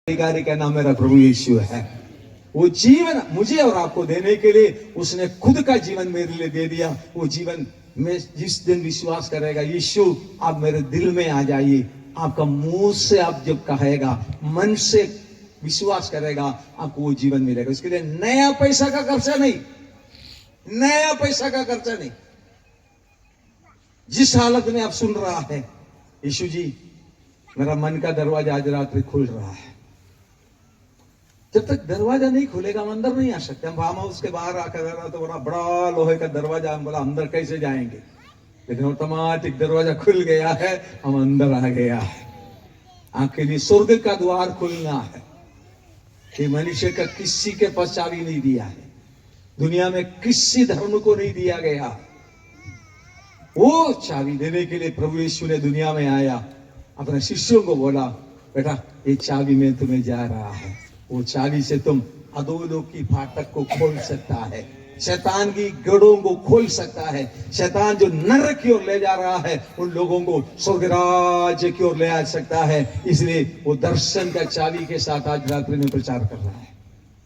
अधिकारी का नाम मेरा प्रभु यीशु है। वो जीवन मुझे और आपको देने के लिए उसने खुद का जीवन मेरे लिए दे दिया। वो जीवन में जिस दिन विश्वास करेगा, यीशु आप मेरे दिल में आ जाइए, आपका मुंह से आप जब कहेगा, मन से विश्वास करेगा, आपको वो जीवन मिलेगा। इसके लिए नया पैसा का खर्चा नहीं, नया पैसा का खर्चा नहीं। जिस हालत में आप सुन रहा है, यीशु जी मेरा मन का दरवाजा आज रात्रि खुल रहा है। जब तक दरवाजा नहीं खुलेगा हम अंदर नहीं आ सकते। हम फार्म हाउस के बाहर आकर रहा तो बड़ा लोहे का दरवाजा, हम बोला अंदर कैसे जाएंगे, लेकिन ऑटोमेटिक दरवाजा खुल गया है, हम अंदर आ गया है। आपके लिए स्वर्ग का द्वार खुलना है। ये मनुष्य का किसी के पास चाबी नहीं दिया है, दुनिया में किसी धर्म को नहीं दिया गया। वो चाबी देने के लिए प्रभु यीशु ने दुनिया में आया, अपने शिष्यों को बोला, बेटा ये चाबी में तुम्हें जा रहा है। वो चाबी से तुम अधोलोक की फाटक को खोल सकता है, शैतान की गढ़ों को खोल सकता है। शैतान जो नरक की ओर ले जा रहा है, उन लोगों को स्वर्ग राज्य की ओर ले आ सकता है। इसलिए वो दर्शन का चाबी के साथ आज रात्रि में प्रचार कर रहा है।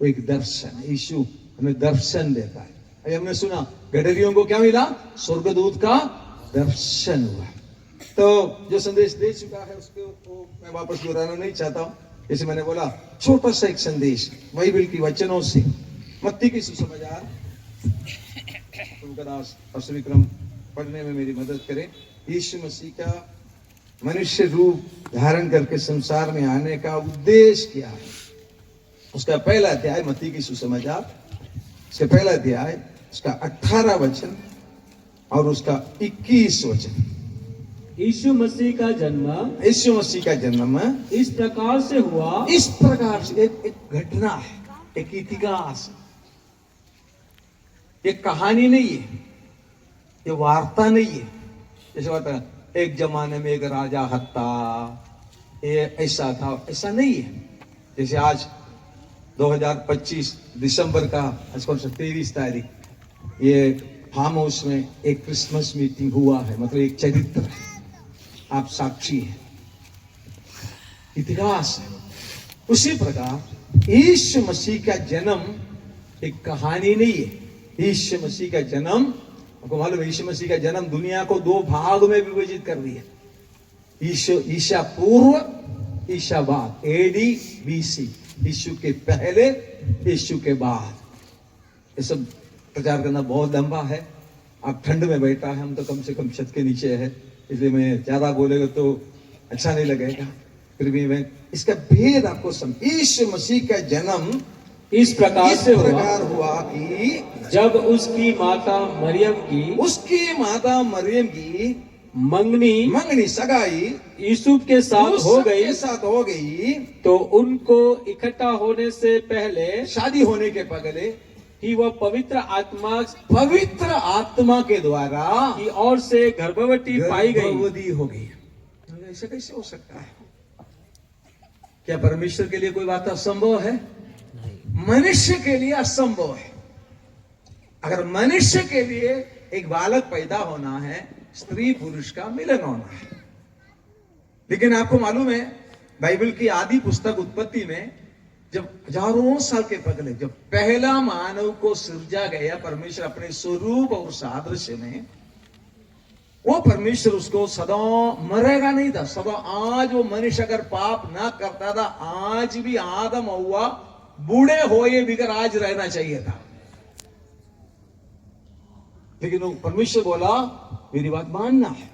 वो एक दर्शन, यीशु हमें दर्शन देता है। अभी हमने सुना गडरियों को क्या मिला, स्वर्गदूत का दर्शन हुआ। तो जो संदेश दे चुका है उसको मैं वापस दोहराना नहीं चाहता हूं। जैसे मैंने बोला, छोटा सा एक संदेश बाइबल की वचनों से, मत्ती की सुसमाचार तुमका विक्रम पढ़ने में मेरी मदद करें। यीशु मसीह का मनुष्य रूप धारण करके संसार में आने का उद्देश्य क्या है, उसका पहला अध्याय मत्ती की सुसमाचार, उसका पहला अध्याय, उसका 18 वचन और उसका 21 वचन। यीशु मसीह का जन्म इस प्रकार से हुआ, इस प्रकार से एक घटना है, एक इतिहास, एक कहानी नहीं है, ये वार्ता नहीं है। जैसे बात है, एक जमाने में एक राजा था, ये ऐसा था, ऐसा नहीं है। जैसे आज 2025 दिसंबर का आज कौन सा 23 तारीख, ये फार्म हाउस में एक क्रिसमस मीटिंग हुआ है, मतलब एक चरित्र है, आप साक्षी हैं, इतिहास है। उसी प्रकार यीशु मसीह का जन्म एक कहानी नहीं है। यीशु मसीह का जन्म, आपको मालूम है, यीशु मसीह का जन्म दुनिया को 2 भाग में विभाजित कर दिया। ईसा पूर्व, ईसा बाद, एडी बीसी, यीशु के पहले, यीशु के बाद। ये सब प्रचार करना बहुत लंबा है। आप ठंड में बैठा है, हम तो कम से कम छत के नीचे है, इसलिए मैं ज्यादा बोलेगा तो अच्छा नहीं लगेगा। फिर भी मैं इसका भेद आपको यीशु मसीह का जन्म इस प्रकार से हुआ कि जब उसकी माता मरियम की मंगनी सगाई यूसुफ के साथ हो गई, तो उनको इकट्ठा होने से पहले, शादी होने के पहले कि वह पवित्र आत्मा के द्वारा की ओर से गर्भवती पाई गई, हो गई। ऐसा कैसे हो सकता है? क्या परमेश्वर के लिए कोई बात असंभव है? मनुष्य के लिए असंभव है। अगर मनुष्य के लिए एक बालक पैदा होना है, स्त्री पुरुष का मिलन होना है। लेकिन आपको मालूम है, बाइबल की आदि पुस्तक उत्पत्ति में जब हजारों साल के पहले जब पहला मानव को सृजा गया परमेश्वर अपने स्वरूप और सादृश्य में, वो परमेश्वर उसको सदा मरेगा नहीं था, सदा। आज वो मनुष्य अगर पाप ना करता था, आज भी आदम हव्वा बूढ़े होए बिगर आज रहना चाहिए था। लेकिन वो परमेश्वर बोला मेरी बात मानना है,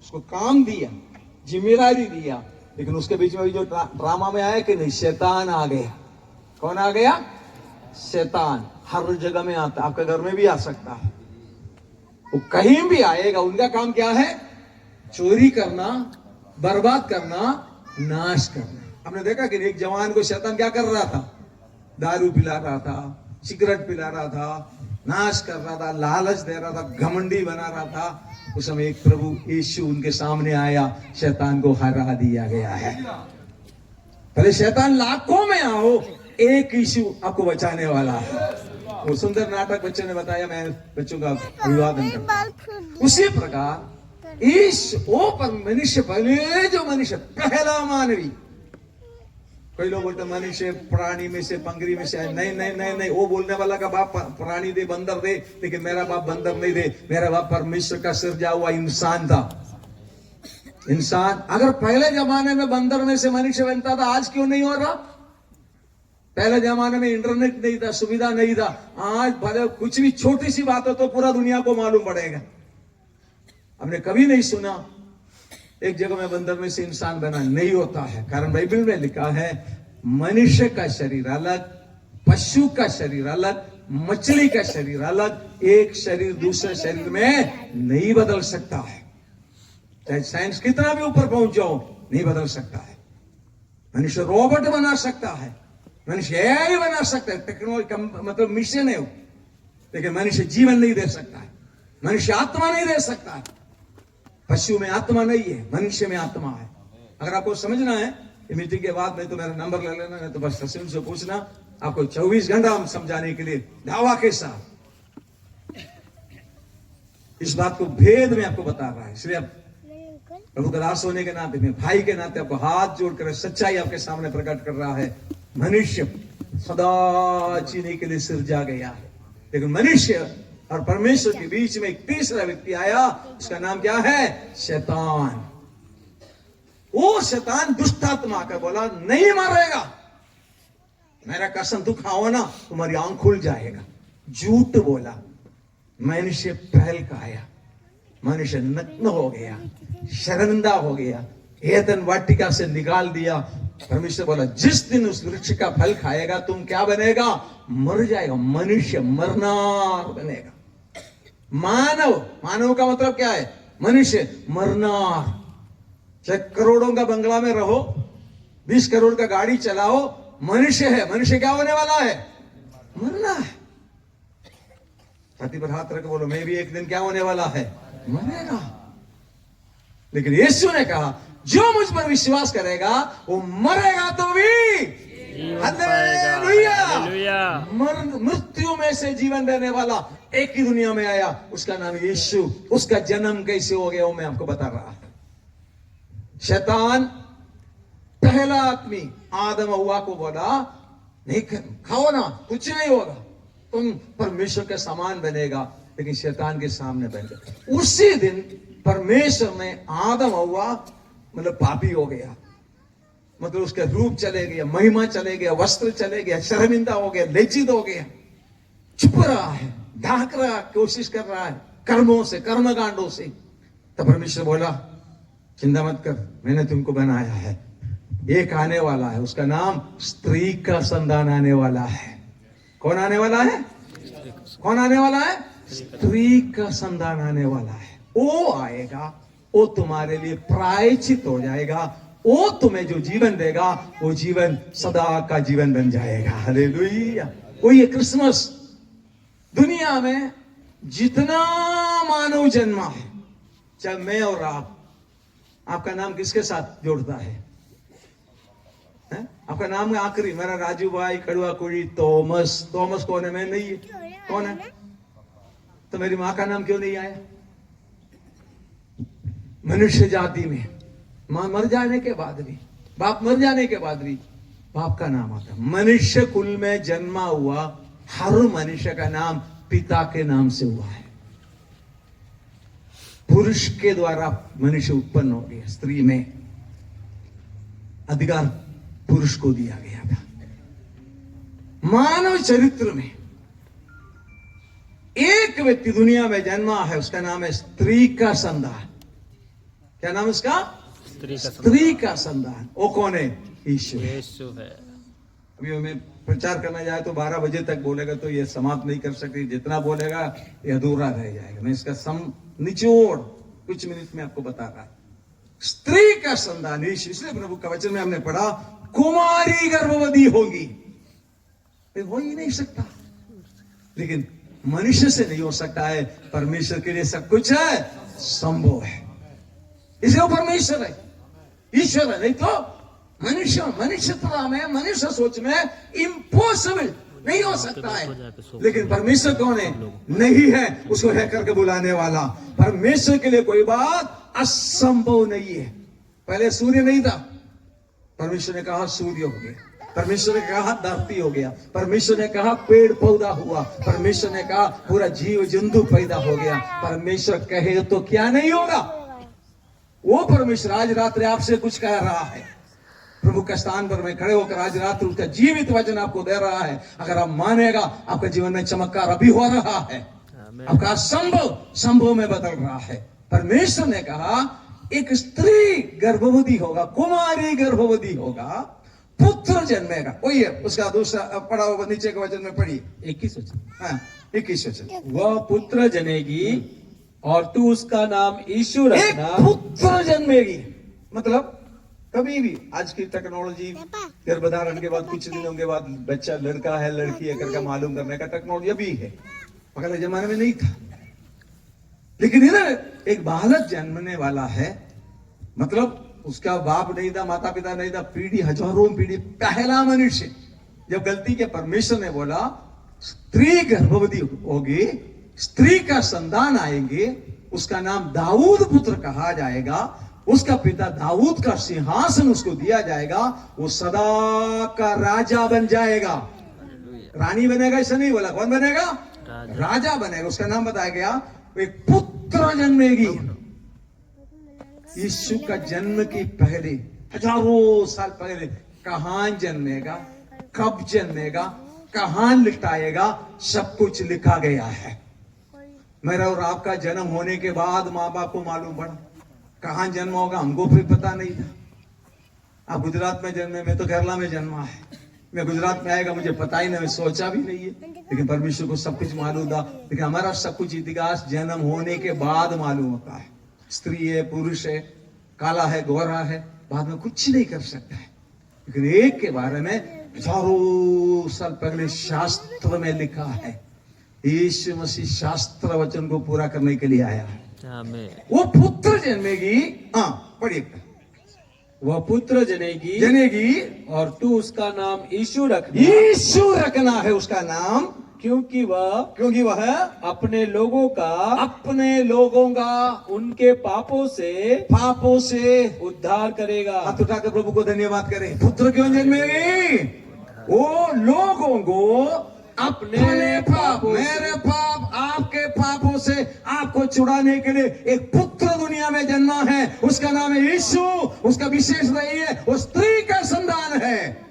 उसको काम दिया, जिम्मेदारी दिया। लेकिन उसके बीच में जो ड्रामा में आया कि नहीं, शैतान आ गया। कौन आ गया? शैतान। हर जगह में आता, आपके घर में भी आ सकता है, वो कहीं भी आएगा। उनका काम क्या है? चोरी करना, बर्बाद करना, नाश करना। हमने देखा कि एक जवान को शैतान क्या कर रहा था? दारू पिला रहा था, सिगरेट पिला रहा था, नाश कर रहा था, लालच दे रहा था, घमंडी बना रहा था। उस समय एक प्रभु यीशु उनके सामने आया, शैतान को हरा दिया गया है। पहले शैतान लाखों में आओ, एक यीशु आपको बचाने वाला है। वो सुंदर नाटक बच्चों ने बताया, मैं बच्चों का अभिवादन करता। उसी प्रकार वो पर मनुष्य, पहले जो मनुष्य, पहला मानवी, कोई लोग बोलते मनुष्य प्राणी में से पंगरी में से आए। नहीं नहीं नहीं नहीं, वो बोलने वाला का बाप प्राणी दे बंदर दे, लेकिन मेरा बाप बंदर नहीं दे, मेरा बाप परमेश्वर का सिरजा हुआ इंसान था। इंसान अगर पहले जमाने में बंदर में से मनुष्य बनता था, आज क्यों नहीं हो रहा? पहले जमाने में इंटरनेट नहीं था, सुविधा नहीं था। आज भले कुछ भी छोटी सी बात हो तो पूरा दुनिया को मालूम पड़ेगा। हमने कभी नहीं सुना एक जगह में बंदर में से इंसान बना, नहीं होता है। कारण बाइबल में लिखा है मनुष्य का शरीर अलग, पशु का शरीर अलग, मछली का शरीर अलग, एक शरीर दूसरे शरीर में नहीं बदल सकता है। चाहे साइंस कितना भी ऊपर पहुंच जाओ, नहीं बदल सकता है। मनुष्य रोबोट बना सकता है, मनुष्य एआई बना सकता है, टेक्नोलॉजी का मतलब मिशन है वो, लेकिन मनुष्य जीवन नहीं दे सकता है, मनुष्य आत्मा नहीं दे सकता है। पशु में आत्मा नहीं है, मनुष्य में आत्मा है। अगर आपको समझना है ये मीटिंग के बाद में तो मेरा नंबर ले लेना, नहीं तो बस सचिन से पूछना, आपको 24 घंटा हम समझाने के लिए दावा के साथ इस बात को भेद में आपको बता रहा है। इसलिए आप प्रभु का दास होने के नाते, में भाई के नाते आपको हाथ जोड़कर सच्चाई आपके सामने प्रकट कर रहा है। मनुष्य सदा जीने के लिए सिरजा गया है, लेकिन मनुष्य और परमेश्वर के बीच में एक तीसरा व्यक्ति आया, उसका नाम क्या है? शैतान। वो शैतान दुष्टात्मा का बोला नहीं मरेगा, मेरा कसम तू खाओ ना तुम्हारी आंख खुल जाएगा। झूठ बोला, मनुष्य पहल का आया, मनुष्य नग्न हो गया, शर्मिंदा हो गया, एदन वाटिका से निकाल दिया। परमेश्वर बोला जिस दिन उस वृक्ष का फल खाएगा तुम क्या बनेगा? मर जाएगा, मनुष्य मरनार बनेगा। मानव, मानव का मतलब क्या है? मनुष्य मरनार। चाहे करोड़ों का बंगला में रहो, 20 करोड़ का गाड़ी चलाओ, मनुष्य है, मनुष्य क्या होने वाला है? मरना है। छाती पर हाथ रख बोलो मैं भी एक दिन क्या होने वाला है? मरेगा। लेकिन यीशु ने कहा जो मुझ पर विश्वास करेगा वो मरेगा तो भी हालेलुया। मृत्यु में से जीवन देने वाला एक ही दुनिया में आया, उसका नाम यीशु। उसका जन्म कैसे हो गया वो मैं आपको बता रहा हूं। शैतान पहला आदमी आदम हव्वा को बोला नहीं खाओ ना, कुछ नहीं होगा, तुम परमेश्वर के समान बनेगा, लेकिन शैतान के सामने बन गया। उसी दिन परमेश्वर ने आदम हव्वा मतलब पापी हो गया, मतलब उसका रूप चले गया, महिमा चले गया, वस्त्र चले गया, शर्मिंदा हो गया, लज्जित हो गया, चुप रहा है, ढाक रहा, कोशिश कर रहा है कर्मों से, कर्मकांडों से। तब परमेश्वर बोला चिंता मत कर, मैंने तुमको बनाया है, एक आने वाला है, उसका नाम स्त्री का संतान आने वाला है। कौन आने वाला है? कौन आने वाला है? स्त्री का संतान आने वाला है। वो आएगा, वो तुम्हारे लिए प्रायश्चित हो जाएगा, वो तुम्हें जो जीवन देगा वो जीवन सदा का जीवन बन जाएगा। हालेलुया। वो ये क्रिसमस दुनिया में जितना मानव जन्मा है, चाहे मैं और आपका नाम किसके साथ जोड़ता है? आपका नाम है आखिरी, मेरा राजू भाई, कड़वा कुड़ी, थॉमस। थॉमस कौन है? मैं नहीं है, कौन है? तो मेरी माँ का नाम क्यों नहीं आया? मनुष्य जाति में मां मर जाने के बाद भी, बाप मर जाने के बाद भी बाप का नाम आता। मनुष्य कुल में जन्मा हुआ हर मनुष्य का नाम पिता के नाम से हुआ है। पुरुष के द्वारा मनुष्य उत्पन्न हो गया, स्त्री में अधिकार पुरुष को दिया गया था। मानव चरित्र में एक व्यक्ति दुनिया में जन्मा है, उसका नाम है स्त्री का संतान। क्या नाम उसका? स्त्री का संतान। वो कौन है? यीशु है। अभी हमें प्रचार करना जाए तो 12 बजे तक बोलेगा तो ये समाप्त नहीं कर सकती, जितना बोलेगा ये अधूरा रह जाएगा। मैं इसका निचोड़ कुछ मिनट में आपको बता रहा। स्त्री का संतान यीशु। इसलिए प्रभु का वचन में हमने पढ़ा कुमारी गर्भवती होगी। हो ही नहीं सकता, लेकिन मनुष्य से नहीं हो सकता है, परमेश्वर के लिए सब कुछ है, संभव है। इसलिए वो परमेश्वर है, ईश्वर है। नहीं तो मनुष्यता में, मनुष्य सोच में इम्पॉसिबल नहीं हो सकता है। लेकिन परमेश्वर कौन है? नहीं है उसको है करके बुलाने वाला। परमेश्वर के लिए कोई बात असंभव नहीं है। पहले सूर्य नहीं था, परमेश्वर ने कहा सूर्य हो गया, परमेश्वर ने कहा धरती हो गया, परमेश्वर ने कहा पेड़ पौधा हुआ, परमेश्वर ने कहा पूरा जीव जंतु पैदा हो गया। परमेश्वर कहे तो क्या नहीं होगा? वो परमेश्वर आज रात्रि आपसे कुछ कह रहा है। प्रभु का स्थान पर मैं खड़े होकर आज रात्रि उसका जीवित वचन आपको दे रहा है। अगर आप मानेगा, आपके जीवन में चमत्कार अभी हो रहा है, आपका संभव में बदल रहा है। परमेश्वर ने कहा एक स्त्री गर्भवती होगा, कुमारी गर्भवती होगा, पुत्र जन्मेगा। वही है उसका दूसरा पढ़ा होगा, नीचे के वचन में पढ़िए 21 वचन। हाँ 21 वचन। वह पुत्र जनेगी और तू उसका नाम यीशु एक रखना। पुत्र जन्मेगी, मतलब कभी भी आज की टेक्नोलॉजी गर्भधारण के बाद कुछ दिनों के बाद बच्चा लड़का है लड़की है करके मालूम करने का टेक्नोलॉजी अभी है, पहले जमाने में नहीं था। लेकिन इधर एक बालक जन्मने वाला है, मतलब उसका बाप नहीं था, माता पिता नहीं था, पीढ़ी हजारों पीढ़ी पहला मनुष्य। जब गलती के परमेश्वर ने बोला स्त्री गर्भवती होगी, स्त्री का संतान आएंगे, उसका नाम दाऊद पुत्र कहा जाएगा, उसका पिता दाऊद का सिंहासन उसको दिया जाएगा, वो सदा का राजा बन जाएगा। रानी बनेगा ऐसा नहीं बोला, कौन बनेगा? राजा बनेगा। उसका नाम बताया गया, एक पुत्र जन्मेगी। यीशु का जन्म की पहले हजारों साल पहले कहां जन्मेगा, कब जन्मेगा, कहां लिटाएगा, सब कुछ लिखा गया है। मेरा और आपका जन्म होने के बाद माँ बाप को मालूम पड़ा, कहां जन्म होगा हमको फिर पता नहीं था। आप गुजरात में जन्मे, मैं तो केरला में जन्मा है। मैं गुजरात में आएगा मुझे पता ही नहीं, मैं सोचा भी नहीं है, लेकिन परमेश्वर को सब कुछ मालूम था। लेकिन हमारा सब कुछ इतिहास जन्म होने के बाद मालूम होता है। स्त्री है, पुरुष है, काला है, गोरा है, बाद में कुछ नहीं कर सकता है। लेकिन एक के बारे में हजारों साल पहले शास्त्र में लिखा है, यीशु मसीह शास्त्र वचन को पूरा करने के लिए आया है। वो पुत्र जन्मेगी। हाँ पढ़िए। वह पुत्र जनेगी और तू उसका नाम यीशु रखना। यीशु रखना है उसका नाम, क्योंकि वह अपने लोगों का उनके पापों से उद्धार करेगा। हाथ उठाकर प्रभु को धन्यवाद करें। पुत्र क्यों जन्मेगी? वो लोगों को अपने पाप, मेरे पाप, आपके पापों से आपको छुड़ाने के लिए एक पुत्र दुनिया में जन्मा है। उसका नाम है यीशु। उसका विशेष नहीं है, वो स्त्री का संतान है।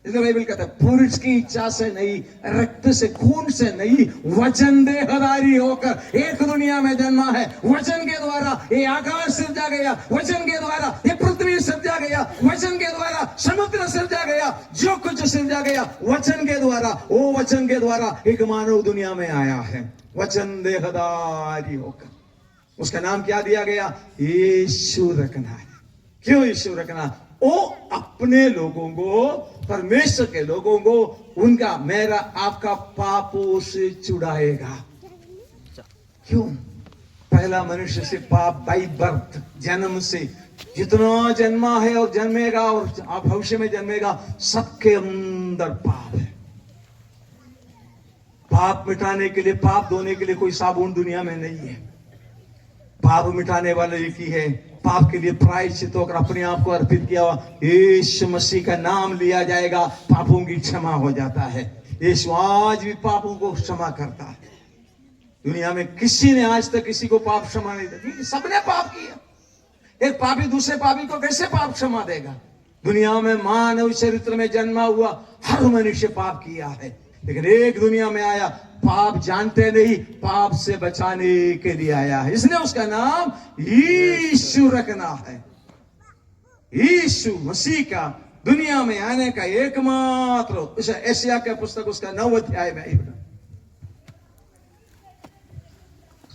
इसलिए बाइबल कहता है पुरुष की इच्छा से नहीं, रक्त से, खून से नहीं, वचन देहधारी होकर एक दुनिया में जन्मा है। वचन के द्वारा ये आकाश सिरजा गया, वचन के द्वारा ये पृथ्वी सिरजा गया, वचन के द्वारा समुद्र सिरजा गया, जो कुछ सिरजा गया वचन के द्वारा। वो वचन के द्वारा एक मानव दुनिया में आया है, वचन देहधारी होकर। उसका नाम क्या दिया गया? यीशु रखना है। क्यों यीशु रखना? वो अपने लोगों को, परमेश्वर के लोगों को, उनका, मेरा, आपका पापों से छुड़ाएगा। क्यों? पहला मनुष्य से पाप बाई बर्थ, जन्म से जितना जन्मा है और जन्मेगा और भविष्य में जन्मेगा, सबके अंदर पाप है। पाप मिटाने के लिए, पाप धोने के लिए कोई साबुन दुनिया में नहीं है। पाप मिटाने वाला एक ही है। पाप के लिए प्रायश्चित होकर अपने आप को अर्पित किया हुआ यीशु मसीह का नाम लिया जाएगा, पापों की क्षमा हो जाता है। यीशु आज भी पापों को क्षमा करता है। दुनिया में किसी ने आज तक किसी को पाप क्षमा नहीं दिया, सबने पाप किया। एक पापी दूसरे पापी को कैसे पाप क्षमा देगा? दुनिया में मानव चरित्र में जन्मा हुआ हर मनुष्य पाप किया है, लेकिन एक दुनिया में आया, पाप जानते नहीं, पाप से बचाने के लिए आया है। इसलिए उसका नाम यीशु रखना है। यीशु मसीह का दुनिया में आने का एकमात्र, एशिया के पुस्तक उसका 9 अध्याय में,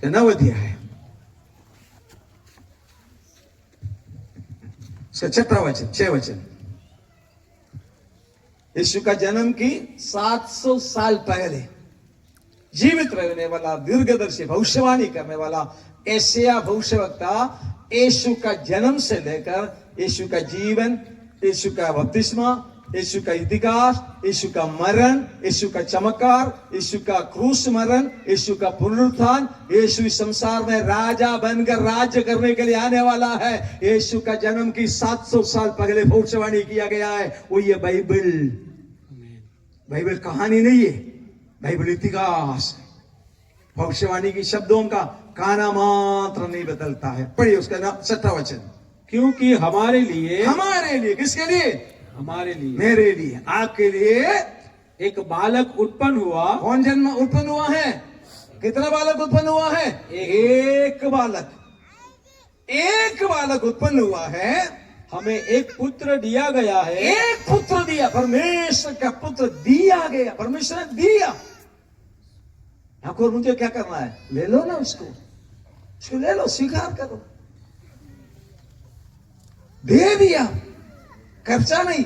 9 अध्याय उसका 6 वचन। यीशु का जन्म की 700 साल पहले जीवित रहने वाला, दीर्घदर्शी, भविष्यवाणी करने वाला एशिया भविष्यवक्ता यीशु का जन्म से लेकर यीशु का जीवन, यीशु का बपतिस्मा, यीशु का इतिहास, यीशु का मरण, यीशु का चमत्कार, यीशु का क्रूस मरण, यीशु का पुनरुत्थान, यीशु इस संसार में राजा बनकर राज्य करने के लिए आने वाला है। यीशु का जन्म की 700 साल पहले भविष्यवाणी किया गया है। वो ये बाइबल कहानी नहीं है, बाइबल इतिहास है। भविष्यवाणी की शब्दों का काना मात्र नहीं बदलता है। पढ़िए उसका नाम 6वां वचन। क्योंकि हमारे लिए, किसके लिए? हमारे लिए, मेरे लिए, आपके लिए एक बालक उत्पन्न हुआ। कौन जन्म उत्पन्न हुआ है? कितना बालक उत्पन्न हुआ है? एक बालक, एक बालक उत्पन्न हुआ है। हमें एक पुत्र दिया गया है। एक पुत्र दिया, परमेश्वर का पुत्र दिया गया, परमेश्वर ने दिया। आपको मुझे क्या करना है? ले लो ना उसको ले लो, स्वीकार करो। दे दिया, खर्चा नहीं,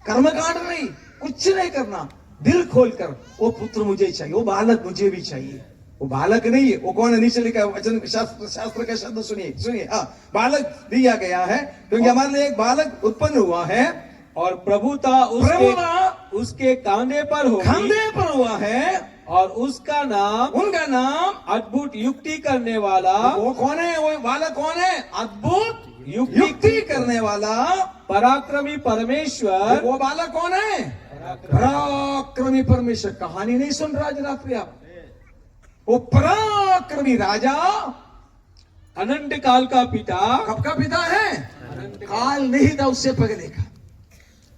कर्मकांड नहीं, कुछ नहीं करना, दिल खोलकर वो पुत्र मुझे चाहिए, वो बालक मुझे भी चाहिए। वो बालक नहीं है, वो कौन है? नीचे लिखा है वचन, शास्त्र का शब्द सुनिए। हाँ, बालक दिया गया है क्योंकि हमारे लिए एक बालक उत्पन्न हुआ है और प्रभुता उसके कंधे पर हुआ है। और उसका नाम, उनका नाम अद्भुत युक्ति करने वाला। वो कौन है? वो बालक कौन है? अद्भुत युक्ति करने वाला, पराक्रमी परमेश्वर। वो बालक कौन है? पराक्रमी परमेश्वर। कहानी नहीं सुन रहा आज रात्रि आप? वो पराक्रमी राजा, अनंत काल का पिता। कब का पिता है? काल नहीं था उससे पहले का,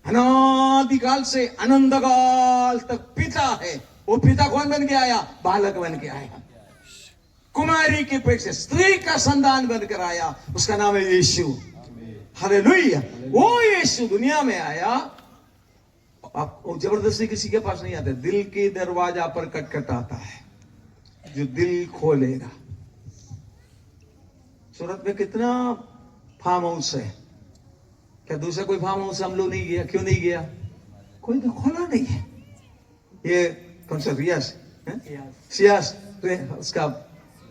अनादिकाल से अनंत काल तक पिता है। वो पिता कौन बन के आया? बालक बन के आया, कुमारी के पेट से स्त्री का संतान बनकर आया। उसका नाम है यीशु। हालेलुया। वो यीशु दुनिया में आया। आप जबरदस्ती किसी के पास नहीं आते, दिल के दरवाजा पर खटखटाता है। जो दिल खोलेगा। सूरत में कितना फार्म हाउस है, क्या दूसरा कोई फार्म हाउस हम लोग नहीं गया? क्यों नहीं गया? कोई तो खोला नहीं है। ये कौन सा सियास उसका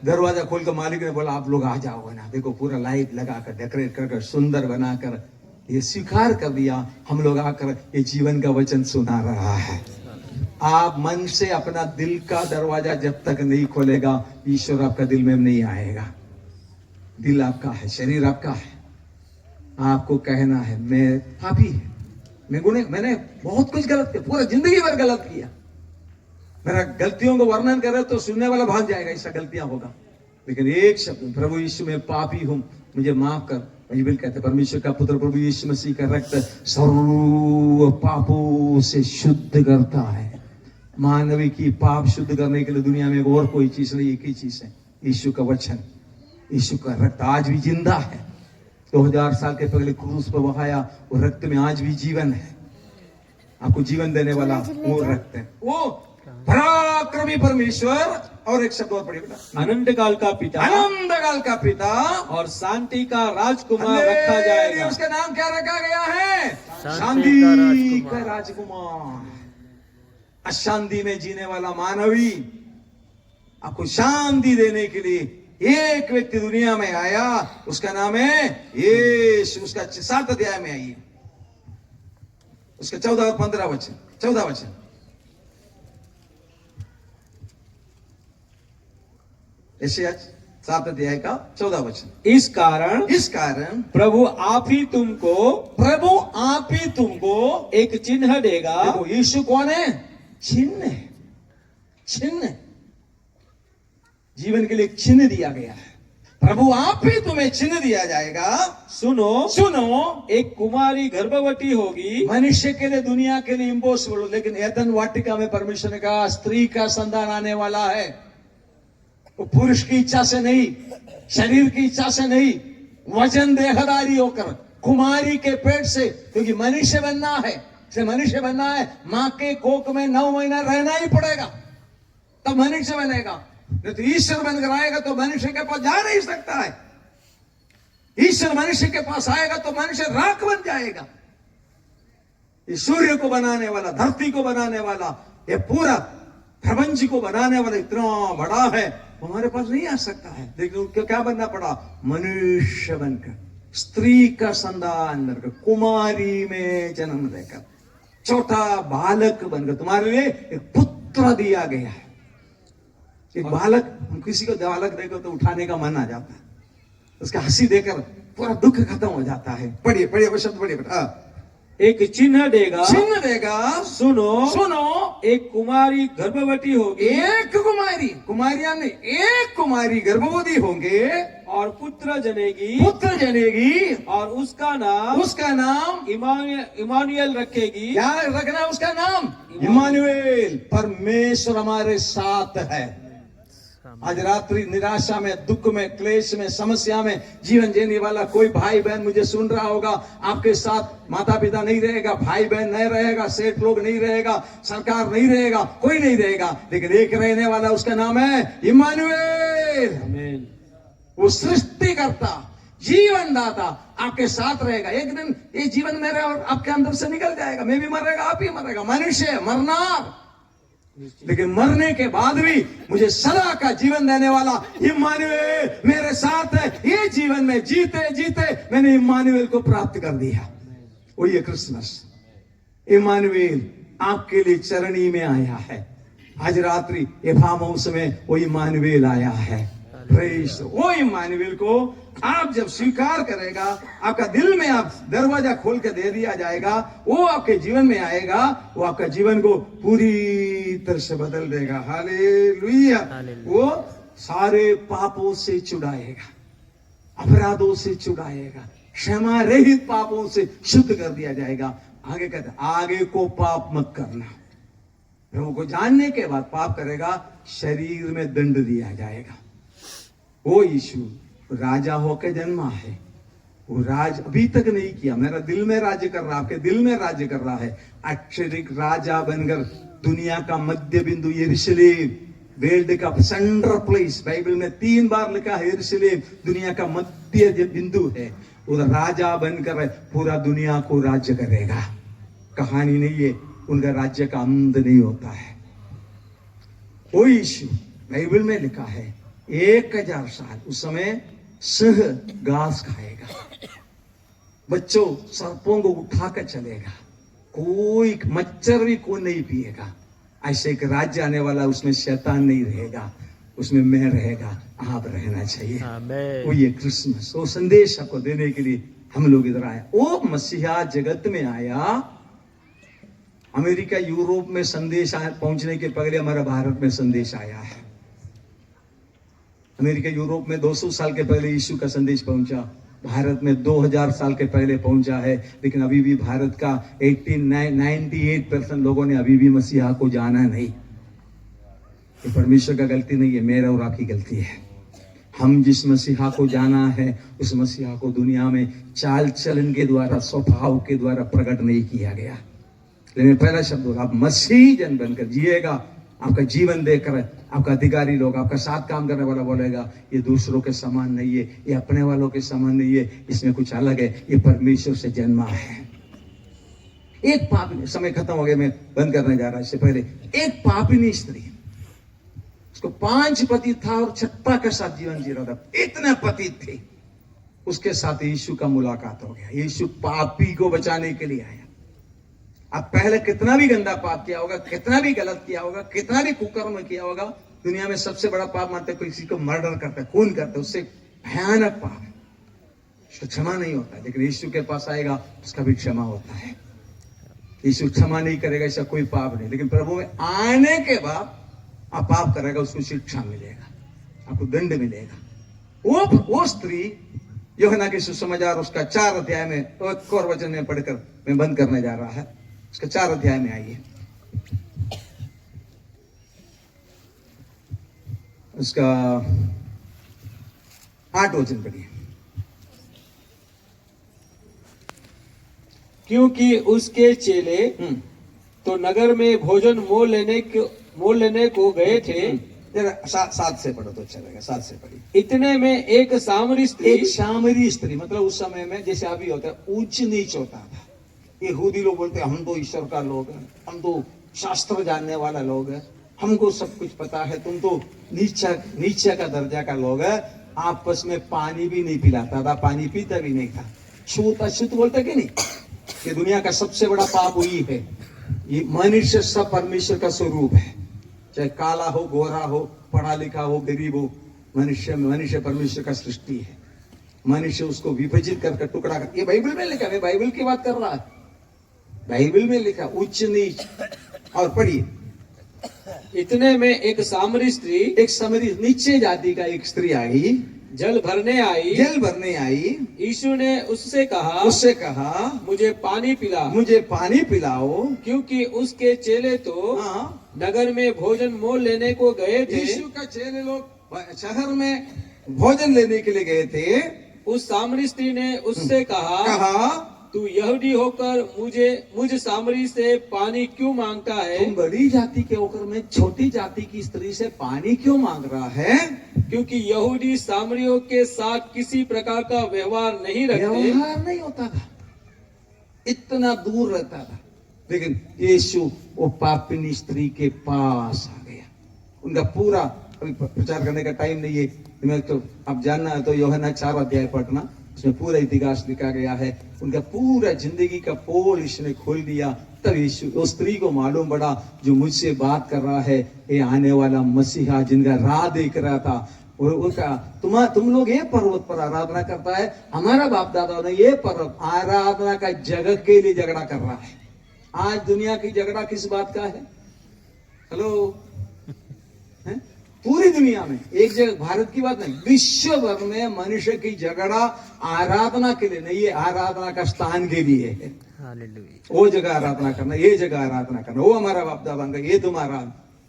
दरवाजा खोलकर मालिक ने बोला आप लोग आ जाओ ना, देखो पूरा लाइट लगाकर डेकोरेट कर सुंदर बनाकर ये स्वीकार कर दिया। हम लोग आकर ये जीवन का वचन सुना रहा है। आप मन से अपना दिल का दरवाजा जब तक नहीं खोलेगा, ईश्वर आपका दिल में नहीं आएगा। दिल आपका है, शरीर आपका है। आपको कहना है मैं पापी है, मैंने बहुत कुछ गलत किया, पूरा जिंदगी भर गलत किया। मेरा गलतियों को वर्णन करे तो सुनने वाला भाग जाएगा, ऐसा गलतियां होगा। लेकिन एक शब्द, प्रभु यीशु में पापी हूं, मुझे माफ कर। बाइबल कहते परमेश्वर का पुत्र प्रभु यीशु मसीह का रक्त सर्व पापों से शुद्ध करता है। मानवी की पाप शुद्ध करने के लिए दुनिया में और कोई चीज नहीं, एक ही चीज है, यीशु का वचन, यीशु का रक्त आज भी जिंदा है। 2000 साल के पहले क्रूस पर बहाया वो रक्त में आज भी जीवन है। आपको जीवन देने वाला वो रक्त है, वो पराक्रमी परमेश्वर। और एक शब्द और पढ़िए बेटा, अनंत काल का पिता, अनंत काल का पिता और शांति का राजकुमार रखा जाएगा। उसका नाम क्या रखा गया है? शांति का राजकुमार। अशांति में जीने वाला मानवी, आपको शांति देने के लिए एक व्यक्ति दुनिया में आया, उसका नाम है यीशु। उसका 7 अध्याय में आइए, उसका 14 और 15 वचन, 14 वचन। ऐसे आज 7 अध्याय का 14 वचन। इस कारण प्रभु आप ही तुमको एक चिन्ह देगा। देखो यीशु कौन है? चिन्ह है, चिन्ह। जीवन के लिए एक चिन्ह दिया गया है। प्रभु आप ही तुम्हें चिन्ह दिया जाएगा। सुनो, एक कुमारी गर्भवती होगी। मनुष्य के लिए, दुनिया के लिए इम्पॉसिबल, लेकिन एदन वाटिका में परमेश्वर ने कहा स्त्री का संतान आने वाला है। वो पुरुष की इच्छा से नहीं, शरीर की इच्छा से नहीं, वजन देहदारी होकर कुमारी के पेट से, क्योंकि मनुष्य बनना है, मनुष्य बनना है, मां के कोख में 9 महीना रहना ही पड़ेगा, तब मनुष्य बनेगा। नहीं तो ईश्वर बनकर आएगा तो मनुष्य के पास जा नहीं सकता है। ईश्वर मनुष्य के पास आएगा तो मनुष्य राख बन जाएगा। ये सूर्य को बनाने वाला, धरती को बनाने वाला, ये पूरा प्रपंच को बनाने वाला इतना बड़ा है, हमारे पास नहीं आ सकता है। लेकिन उनको क्या बनना पड़ा? मनुष्य बनकर, स्त्री का संतान बनकर, कुमारी में जन्म लेकर, छोटा बालक बनकर तुम्हारे लिए एक पुत्र दिया गया है। एक बालक, हम किसी को बालक देखो तो उठाने का मन आ जाता है, उसका हंसी देकर पूरा दुख खत्म हो जाता है। पढ़िए पढ़िए वो शब्द पढ़िए बेटा। एक चिन्ह देगा, चिन्ह देगा, सुनो सुनो, एक कुमारी गर्भवती होगी, एक कुमारी, कुमारियां ने एक कुमारी गर्भवती होंगे और पुत्र जनेगी, पुत्र जनेगी, और उसका नाम इमानुएल रखेगी। क्या रखना उसका नाम? इमानुएल, परमेश्वर हमारे साथ है। आज रात्रि निराशा में, दुख में, क्लेश में, समस्या में जीवन जीने वाला कोई भाई बहन मुझे सुन रहा होगा। आपके साथ माता पिता नहीं रहेगा, भाई बहन नहीं रहेगा, सेठ लोग नहीं रहेगा, सरकार नहीं रहेगा, कोई नहीं रहेगा, लेकिन एक रहने वाला, उसका नाम है इमानुएल। आमीन। वो सृष्टिकर्ता, जीवन दाता आपके साथ रहेगा। एक दिन ये जीवन मेरे और आपके अंदर से निकल जाएगा, मैं भी मरेगा, आप ही मरेगा, मनुष्य मरना, लेकिन मरने के बाद भी मुझे सदा का जीवन देने वाला इम्मानुएल मेरे साथ है। ये जीवन में जीते जीते मैंने इम्मानुएल को प्राप्त कर दिया। वो ये क्रिसमस, इम्मानुएल आपके लिए चरणी में आया है। आज रात्रि ये फार्म हाउस में वो इम्मानुएल आया है। प्रेज, वो इम्मानुएल को आप जब स्वीकार करेगा, आपका दिल में आप दरवाजा खोल के दे दिया जाएगा, वो आपके जीवन में आएगा, वो आपका जीवन को पूरी तरह से बदल देगा। हालेलुया। वो सारे पापों से छुड़ाएगा, अपराधों से छुड़ाएगा, क्षमा रहित पापों से शुद्ध कर दिया जाएगा। आगे कहते आगे को पाप मत करना। प्रभु को जानने के बाद पाप करेगा, शरीर में दंड दिया जाएगा। वो यीशु राजा होकर जन्मा है, वो राज अभी तक नहीं किया, मेरा दिल में राज्य कर रहा, आपके दिल में राज्य कर रहा है। अक्षरिक राजा बनकर दुनिया का मध्य बिंदु यरूशलेम, वर्ल्ड का सेंट्रल प्लेस, बाइबल में 3 बार लिखा है यरूशलेम दुनिया का मध्य बिंदु है। उधर राजा बनकर पूरा दुनिया को राज्य करेगा। कहानी नहीं है, उनका राज्य का अंत नहीं होता है। वो यीशु बाइबल में लिखा है 1000 साल उस समय सिंह घास खाएगा, बच्चों सर्पों को उठाकर चलेगा, कोई मच्छर भी को नहीं पिएगा। ऐसे एक राज्य आने वाला, उसमें शैतान नहीं रहेगा, उसमें मैं रहेगा, आप रहना चाहिए। वो ये क्रिसमस, वो संदेश आपको देने के लिए हम लोग इधर आए। वो मसीहा जगत में आया। अमेरिका यूरोप में संदेश पहुंचने के पहले हमारा भारत में संदेश आया है। अमेरिका यूरोप में 200 साल के पहले यीशु का संदेश पहुंचा, भारत में 2000 साल के पहले पहुंचा है। लेकिन अभी भी भारत का 98% लोगों ने अभी भी मसीहा को जाना नहीं। ये परमेश्वर का गलती नहीं है, मेरा और आपकी गलती है। हम जिस मसीहा को जाना है, उस मसीहा को दुनिया में चाल चलन के द्वारा, स्वभाव के द्वारा प्रकट नहीं किया गया। लेकिन पहला शब्द होगा, आप मसीह जन बनकर जिएगा। आपका जीवन देखकर आपका अधिकारी लोग, आपका साथ काम करने वाला बोलेगा, ये दूसरों के समान नहीं है, ये अपने वालों के समान नहीं है, इसमें कुछ अलग है, ये परमेश्वर से जन्मा है। एक पापिनी, समय खत्म हो गया, मैं बंद करने जा रहा, इससे पहले एक पापिनी स्त्री, उसको 5 पति था और 6 के साथ जीवन जी रहा था, इतने पति थे। उसके साथ यीशु का मुलाकात हो गया। यीशु पापी को बचाने के लिए आया। अब पहले कितना भी गंदा पाप किया होगा, कितना भी गलत किया होगा, कितना भी कुकर्म किया होगा, दुनिया में सबसे बड़ा पाप मानते किसी को मर्डर करता है, खून करता है, उससे भयानक पाप है, उसको क्षमा नहीं होता। लेकिन यीशु के पास आएगा, उसका भी क्षमा होता है। यीशु क्षमा नहीं करेगा, ऐसा कोई पाप नहीं। लेकिन प्रभु में आने के बाद आप पाप करेगा, उसको शिक्षा मिलेगा, आपको दंड मिलेगा। वो स्त्री, यूहन्ना के सुसमाचार उसका 4 अध्याय में, तो एक और वचन में पढ़कर मैं बंद करने जा रहा है, उसका 4 अध्याय में आइए, उसका 8 वचन पढ़िए। क्योंकि उसके चेले तो नगर में भोजन मोल लेने को गए थे। 7 से पढ़ो तो अच्छा लगेगा, 7 से पढ़िए। इतने में एक सामरी स्त्री, मतलब उस समय में जैसे अभी होता है, ऊंच नीच होता था। यहूदी लोग बोलते हम तो ईश्वर का लोग हैं, हम तो शास्त्र जानने वाला लोग हैं, हमको सब कुछ पता है, तुम तो नीचे का दर्जा का लोग है। आपस में पानी भी नहीं पिलाता था, पानी पीता भी नहीं था, छूत अछूत बोलते कि नहीं। ये दुनिया का सबसे बड़ा पाप वही है। ये मनुष्य सब परमेश्वर का स्वरूप है, चाहे काला हो, गोरा हो, पढ़ा लिखा हो, गरीब हो, मनुष्य परमेश्वर का सृष्टि है। मनुष्य उसको विभाजित करके टुकड़ा कर, ये बाइबल में लिखा, मैं बाइबल की बात कर रहा है, बाइबल में लिखा उच्च नीच। और पढ़िए, इतने में एक सामरी स्त्री एक समरी नीचे जाति का एक स्त्री आई, जल भरने आई। जल भरने आई। यीशु ने उससे कहा मुझे पानी पिला, मुझे पानी पिलाओ, क्योंकि उसके चेले तो हाँ, नगर में भोजन मोल लेने को गए थे। यीशु का चेले लोग शहर में भोजन लेने के लिए गए थे। उस सामरी स्त्री ने उससे कहा तू यहूदी होकर मुझ सामरी से पानी क्यों मांगता है? तुम बड़ी जाति के होकर मैं छोटी जाति की स्त्री से पानी क्यों मांग रहा है? क्योंकि यहूदी सामरियों के साथ किसी प्रकार का व्यवहार नहीं रखते। व्यवहार नहीं होता था, इतना दूर रहता था। लेकिन यीशु वो पापिनी स्त्री के पास आ गया। उनका पूरा, अभी प्रचार करने का टाइम नहीं है, मैं तो अब जानना है तो यूहन्ना 4 अध्याय पढ़ना, उसमें पूरा इतिहास लिखा गया है। उनका पूरा जिंदगी का पोल इसने खोल दिया। तब यीशु उस स्त्री को मालूम पड़ा जो मुझसे बात कर रहा है ये आने वाला मसीहा, जिनका राह देख रहा था। और उनका तुम लोग ये पर्वत पर आराधना करता है, हमारा बाप दादा ने ये पर्वत आराधना का जगह के लिए झगड़ा कर रहा है। आज दुनिया की झगड़ा किस बात का है? हेलो, पूरी दुनिया में, एक जगह भारत की बात नहीं, विश्व भर में मनुष्य की झगड़ा आराधना के लिए नहीं है, आराधना का स्थान के लिए है। वो जगह आराधना करना, ये जगह आराधना करना, वो हमारा बाप दादा का, ये तुम्हारा।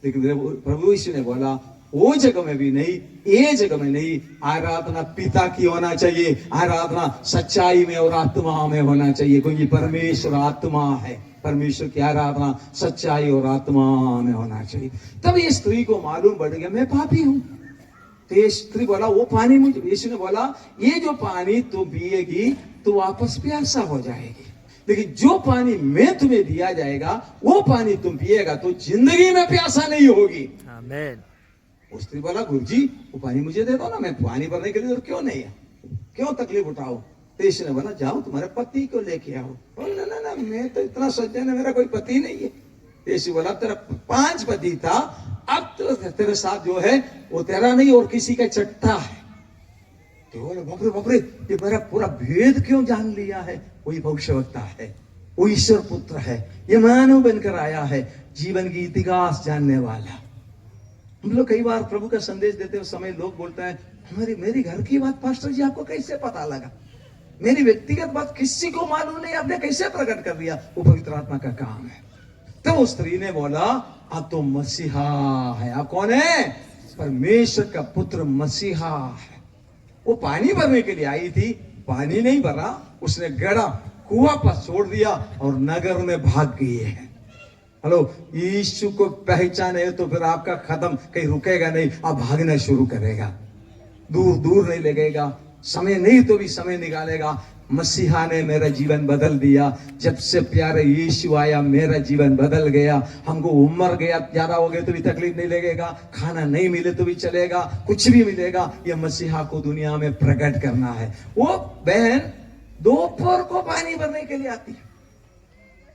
लेकिन प्रभु यीशु ने बोला वो जगह में भी नहीं, ये जगह में नहीं, आराधना पिता की होना चाहिए, आराधना सच्चाई में और आत्मा में होना चाहिए, क्योंकि परमेश्वर आत्मा है। परमेश्वर की आराधना सच्चाई और आत्मा में होना चाहिए। तब ये स्त्री को मालूम पड़ गया मैं पापी हूं। तो ये स्त्री बोला वो पानी मुझे, यीशु ने बोला ये जो पानी तू पिएगी तो वापस प्यासा हो जाएगी, लेकिन जो पानी मैं तुम्हें दिया जाएगा वो पानी तुम पिएगा तो जिंदगी में प्यासा नहीं होगी। आमीन। वो स्त्री बोला गुरुजी वो पानी मुझे दे दो ना, मैं पानी भरने के लिए तो क्यों नहीं है, क्यों तकलीफ उठाओ? तो यीशु ने बोला जाओ तुम्हारे पति को लेके आओ। बोला ना ना मैं तो इतना सज्जन है, मेरा कोई पति नहीं है। यीशु बोला तेरा 5 पति था, अब तो तेरे साथ जो है वो तेरा नहीं और किसी का चट्टा है। तो बोले बाप रे ये मेरा पूरा भेद क्यों जान लिया है? वही भविष्यवक्ता है, वो ईश्वर पुत्र है, ये मानव बनकर आया है, जीवन की इतिहास जानने वाला। हम लोग कई बार प्रभु का संदेश देते हुए समय लोग बोलते हैं मेरी घर की बात पास्टर जी आपको कैसे पता लगा? मेरी व्यक्तिगत बात किसी को मालूम नहीं, आपने कैसे प्रकट कर दिया? वो पवित्र आत्मा का काम है। तो उस स्त्री ने बोला आप तो मसीहा है। आप कौन है? परमेश्वर का पुत्र मसीहा है। वो पानी भरने के लिए आई थी, पानी नहीं भरा, उसने गड़ा कुआं पर छोड़ दिया और नगर में भाग गई है। हेलो, यीशु को पहचाने तो फिर आपका कदम कहीं रुकेगा नहीं, आप भागना शुरू करेगा, दूर दूर नहीं लगेगा, समय नहीं तो भी समय निकालेगा। मसीहा ने मेरा जीवन बदल दिया, जब से प्यारे यीशु आया मेरा जीवन बदल गया। हमको उम्र गया ज्यादा हो गए तो भी तकलीफ नहीं लगेगा, खाना नहीं मिले तो भी चलेगा, कुछ भी मिलेगा, ये मसीहा को दुनिया में प्रकट करना है। वो बहन दोपहर को पानी भरने के लिए आती है।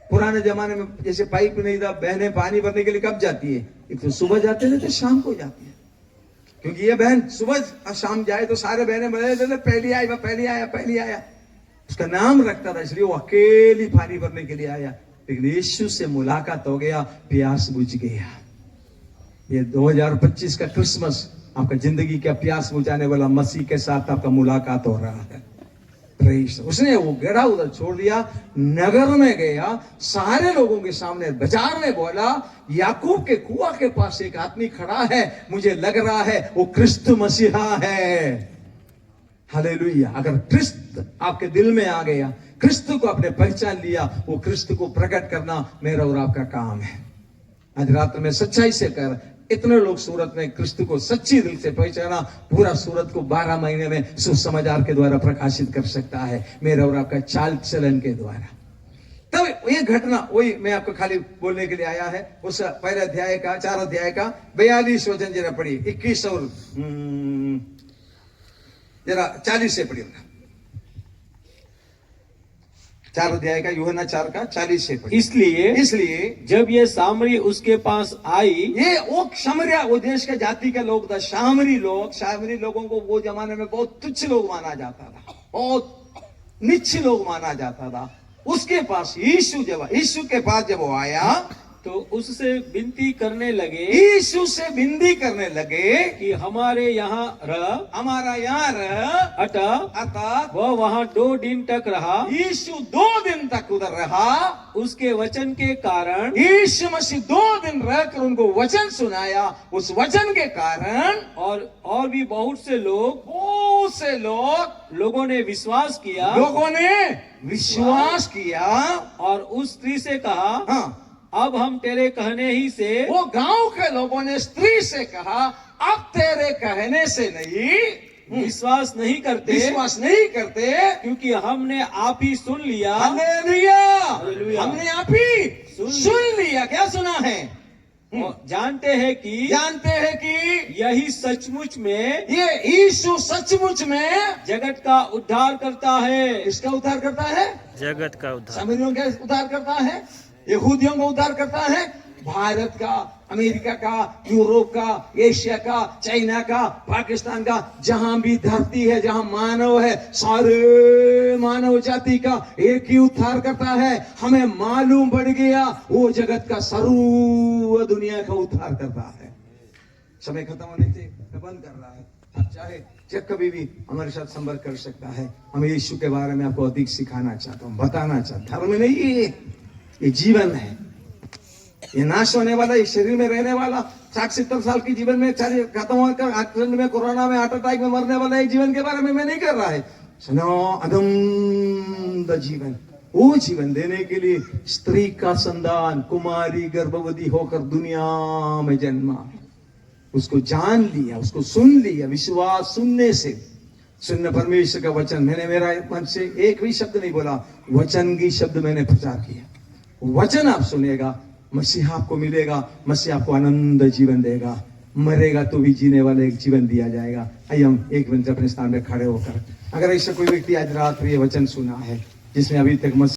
पुराने जमाने में जैसे पाइप नहीं था, बहनें पानी भरने के लिए कब जाती है? एक तो सुबह जाते थे तो शाम को जाती है, क्योंकि ये बहन सुबह शाम जाए तो सारे बहनें बोले पहली आई, पहली आया, पहली आया, उसका नाम रखता था, इसलिए वो अकेली पानी भरने के लिए आया। लेकिन यीशु से मुलाकात हो गया, प्यास बुझ गया। ये 2025 का क्रिसमस आपका जिंदगी का प्यास बुझाने वाला मसीह के साथ आपका मुलाकात हो रहा है। उसने वो गड़ा उधर छोड़ दिया, नगर में गया, सारे लोगों के सामने बाजार में बोला याकूब के कुआं के पास एक आदमी खड़ा है, मुझे लग रहा है वो क्रिस्त मसीहा है। हालेलुया। अगर क्रिस्त आपके दिल में आ गया, क्रिस्त को आपने पहचान लिया, वो क्रिस्त को प्रकट करना मेरा और आपका काम है। आज रात में सच्चाई से कर, इतने लोग सूरत में क्रिस्त को सच्ची दिल से पहचाना, पूरा सूरत को 12 महीने में सुसमाचार के द्वारा प्रकाशित कर सकता है, मेरा और आपका चाल चलन के द्वारा। तब ये घटना वही मैं आपको खाली बोलने के लिए आया है। उस पहले अध्याय का 4 अध्याय का 42 वचन जरा पढ़िए, 21 और जरा 40 से पढ़िए। 4 अध्याय का यूहन्ना 4 का 40 से पढ़िए। इसलिए जब ये सामरी उसके पास आई, ये वो शमरिया, वो देश के जाति के लोग था, शामरी लोगों को वो जमाने में बहुत तुच्छ लोग माना जाता था, बहुत नीच लोग माना जाता था। उसके पास यीशु के पास जब वो आया तो उससे विनती करने लगे, यीशु से विनती करने लगे कि हमारे यहाँ रह, हमारा यहाँ रह। अतः वह वहाँ 2 दिन तक रहा। यीशु 2 दिन तक उधर रहा। उसके वचन के कारण, यीशु मसीह 2 दिन रहकर उनको वचन सुनाया। उस वचन के कारण और भी बहुत से लोगों ने विश्वास किया। और उस स्त्री से कहा, हाँ, अब हम तेरे कहने ही से, वो गांव के लोगों ने स्त्री से कहा, अब तेरे कहने से नहीं विश्वास नहीं करते, क्योंकि हमने आप ही सुन लिया। हालेलुया। हालेलुया। हमने आप ही सुन लिया। क्या सुना है? और जानते हैं कि यही सचमुच में, ये यीशु सचमुच में जगत का उद्धार करता है। इसका उद्धार करता है, जगत का उद्धार, सामरियों का उद्धार करता है, यहूदियों का उद्धार करता है, भारत का, अमेरिका का, यूरोप का, एशिया का, चाइना का, पाकिस्तान का, जहां भी धरती है, जहां मानव है, सारे मानव जाति का एक ही उद्धार करता है। हमें मालूम पड़ गया वो जगत का सर्व दुनिया का उद्धार करता है। समय खत्म होने से बंद कर रहा है। आप चाहे जब कभी भी हमारे साथ संपर्क कर सकता है। हम यीशु के बारे में आपको अधिक सिखाना चाहता हूँ, बताना चाहता हूँ। धर्म नहीं, ये जीवन है, ये नाश होने वाला, ये शरीर में रहने वाला, 60-70 साल की जीवन में खत्म होकर एक्सीडेंट में, कोरोना में, हार्ट अटैक में मरने वाला एक जीवन के बारे में मैं नहीं कर रहा है। सुनो, अनंत जीवन, वो जीवन देने के लिए स्त्री का संतान, कुमारी गर्भवती होकर दुनिया में जन्मा, उसको जान लिया, उसको सुन लिया। विश्वास सुनने परमेश्वर का वचन। मैंने मेरा मन से एक भी शब्द नहीं बोला, वचन की शब्द मैंने प्रचार किया। वचन आप सुनेगा, मसीहा आपको मिलेगा, मसीहा आपको आनंद जीवन देगा। मरेगा तो भी जीने वाला एक जीवन दिया जाएगा। आइए हम एक मिनट अपने स्थान में खड़े होकर, अगर ऐसा कोई व्यक्ति आज रात ये वचन सुना है जिसमें अभी तक